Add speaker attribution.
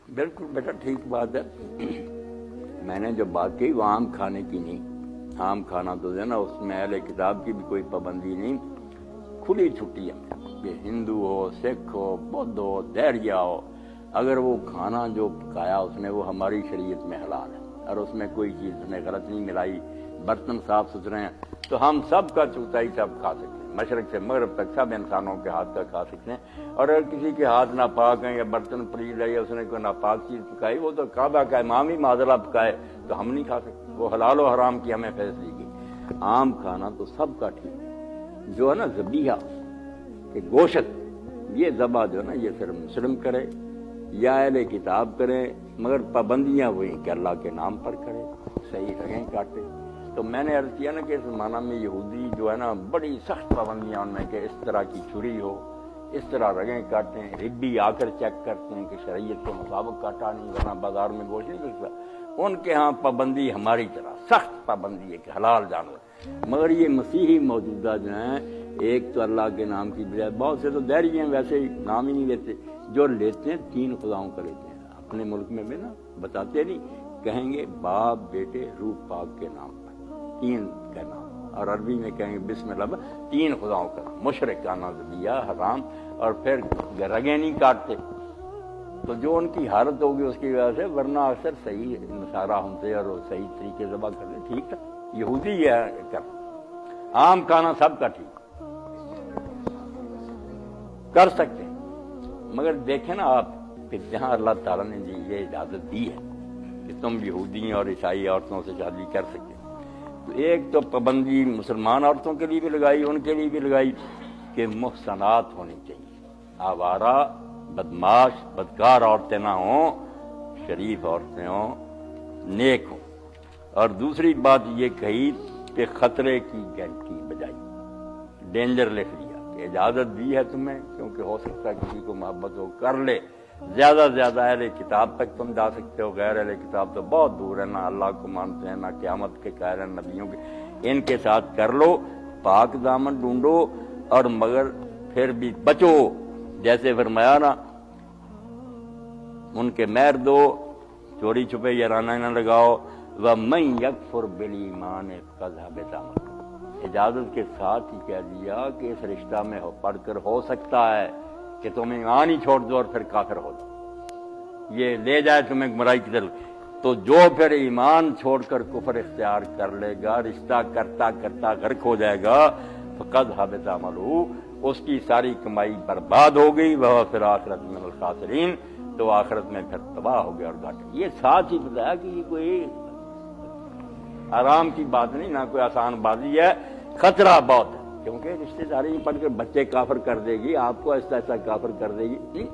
Speaker 1: بالکل بیٹا ٹھیک بات ہے. میں نے جو بات کی وہ عام کھانے کی نہیں. عام کھانا تو ہے نا اس میں اہل کتاب کی بھی کوئی پابندی نہیں, کھلی چھٹی ہے. کہ ہندو ہو, سکھ ہو, بدھ ہو, دہریا ہو, اگر وہ کھانا جو پکایا اس نے وہ ہماری شریعت میں حلال ہے اور اس میں کوئی چیز اس نے غلط نہیں ملائی, برتن صاف ستھرے ہیں, تو ہم سب کا چوتھائی سب کھا سکتے ہیں. مشرق سے مغرب تک سب انسانوں کے ہاتھ کا کھا سکتے ہیں. اور اگر کسی کے ہاتھ ناپاک ہیں یا برتن پلیز ہے یا اس نے کوئی ناپاک چیز پکائی, وہ تو کعبہ کا امام ہی معذرہ پکائے تو ہم نہیں کھا سکتے. وہ حلال و حرام کی ہمیں فیصلے کی. عام کھانا تو سب کا ٹھیک ہے. جو ہے نا ذبیحہ کہ گوشت, یہ ذبح جو ہے نا یہ صرف مسلم کرے یا اہل کتاب کرے, مگر پابندیاں وہی کہ اللہ کے نام پر کرے, صحیح رگیں کاٹے. تو میں نے عرض کیا نا کہ اس زمانہ میں یہودی جو ہے نا بڑی سخت پابندیاں ان میں کہ اس طرح کی چھری ہو, اس طرح رگیں کاٹیں. ربی آ کر چیک کرتے ہیں کہ شریعت کے مطابق کاٹا نہیں, ورنہ بازار میں گوشت نہیں ملتا. ان کے ہاں پابندی ہماری طرح سخت پابندی ہے کہ حلال جانور. مگر یہ مسیحی موجودہ جو ہیں, ایک تو اللہ کے نام کی بجائے بہت سے تو دہری ہیں ویسے ہی نام ہی نہیں لیتے, جو لیتے ہیں 3 خداؤں کا لیتے ہیں. اپنے ملک میں بھی نا بتاتے نہیں, کہیں گے باپ بیٹے روح پاک کے نام پر 3 کا نام, اور عربی میں کہیں گے بسم اللہ 3 خداؤں کا نام. مشرکانہ ذبیحہ حرام, اور پھر رگیں نہیں کاٹتے. تو جو ان کی حالت ہوگی اس کی وجہ سے, ورنہ اکثر صحیح نصارہ ہم سے اور صحیح طریقے ذبح کر لیں, ٹھیک ہے. یہودی ہے کر, عام کھانا سب کا ٹھیک کر سکتے ہیں. مگر دیکھیں نا آپ کہ جہاں اللہ تعالیٰ نے یہ اجازت دی ہے کہ تم یہودی اور عیسائی عورتوں سے شادی کر سکتے, تو ایک تو پابندی مسلمان عورتوں کے لیے بھی لگائی, ان کے لیے بھی لگائی کہ محسنات ہونی چاہیے, آوارہ بدماش بدکار عورتیں نہ ہوں, شریف عورتیں ہوں, نیک ہوں. اور دوسری بات یہ کہی کہ خطرے کی گارنٹی بجائی, ڈینجر لکھ لیا کہ اجازت دی ہے تمہیں, کیونکہ ہو سکتا ہے کسی کو محبت ہو کر لے. زیادہ سے زیادہ اہل کتاب تک تم جا سکتے ہو, غیر اہل کتاب تو بہت دور ہے, نہ اللہ کو مانتے ہیں, نہ قیامت کے قائل ہیں, نبیوں کے. ان کے ساتھ کر لو, پاک دامن ڈھونڈو, اور مگر پھر بھی بچو. جیسے فرمایا نا, ان کے مہر دو, چوری چھپے یارانہ نہ لگاؤ. وَمَن يَكْفُرْ بِالْإِيمَانِ فَقَدْ حَبِطَ عَمَلُهُ. اجازت کے ساتھ ہی کہہ دیا کہ اس رشتہ میں پڑھ کر ہو سکتا ہے کہ تم ایمان ہی چھوڑ دو اور پھر کافر ہو جاؤ, یہ لے جائے تمہیں گمراہی کی طرف. تو جو پھر ایمان چھوڑ کر کفر اختیار کر لے گا, رشتہ کرتا کرتا غرق ہو جائے گا, فقد حبط عملہ, اس کی ساری کمائی برباد ہو گئی. وہ پھر آخرت من الخاسرین, تو آخرت میں پھر تباہ ہو گیا اور گھاٹے. یہ ساتھ ہی بتایا کہ یہ کوئی آرام کی بات نہیں, نہ کوئی آسان بازی ہے, خطرہ بہت ہے, کیونکہ رشتے داری پڑھ کر بچے کافر کر دے گی, آپ کو ایسا ایسا کافر کر دے گی.